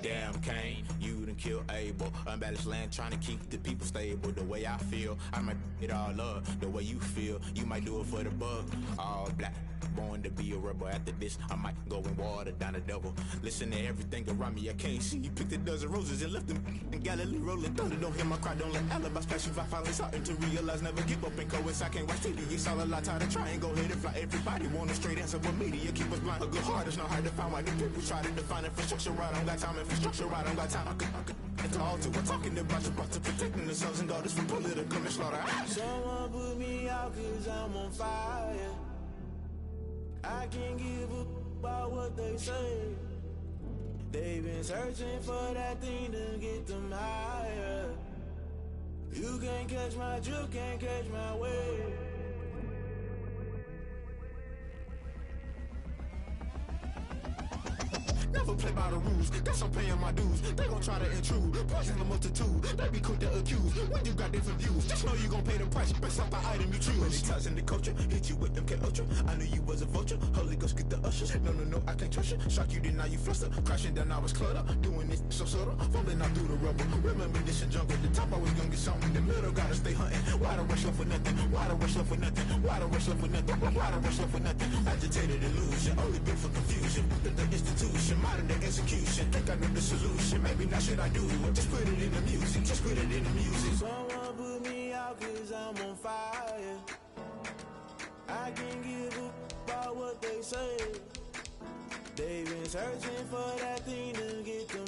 Damn, Kane, you done killed Abel. Unbalanced land, trying to keep the people stable. The way I feel, I might it all up. The way you feel, you might do it for the buck. All black, born to be a rebel. After this, I might go and water down the devil. Listen to everything around me, I can't see. You picked a dozen roses and left them in Galilee rolling thunder. Don't hear my cry, don't let alibis pass you. I finally starting to realize, never give up and coincide. Can't watch TV, it's all a lot. Tired of trying, go ahead and fly. Everybody want a straight answer, but media keep us blind. A good heart is not hard to find. Why the people try to define infrastructure right? I don't got time, infrastructure right, I don't got time. I could all to. We're talking about you, about to protecting the sons and daughters from political and slaughter. Someone put me out 'cause I'm on fire. I can't give up about what they say. They've been searching for that thing to get them higher. You can't catch my drift, can't catch my wave. Never play by the rules, guess I'm paying my dues. They gon' try to intrude, poison the multitude. They be quick to accuse, when you got different views. Just know you gon' pay the price, based off the item you choose. Many times in the culture, hit you with them K Ultra. I knew you was a vulture, Holy Ghost get the ushers. No, I can't trust you. Shock you, then now you fluster. Crashing down, I was cluttered. Doing this so subtle, falling out through the rubble. Remember this in jungle, the top I was gonna get something. The middle gotta stay hunting. Why the rush left for nothing? Why the rush left for nothing? Why the rush left for nothing? Why the rush left for nothing? Agitated illusion, only built for confusion. The institution, modern day execution. Think I know the solution. Maybe not should I do it? Just put it in the music. Just put it in the music. Someone put me out 'cause I'm on fire. I can't give up about what they say. They've been searching for that thing to get them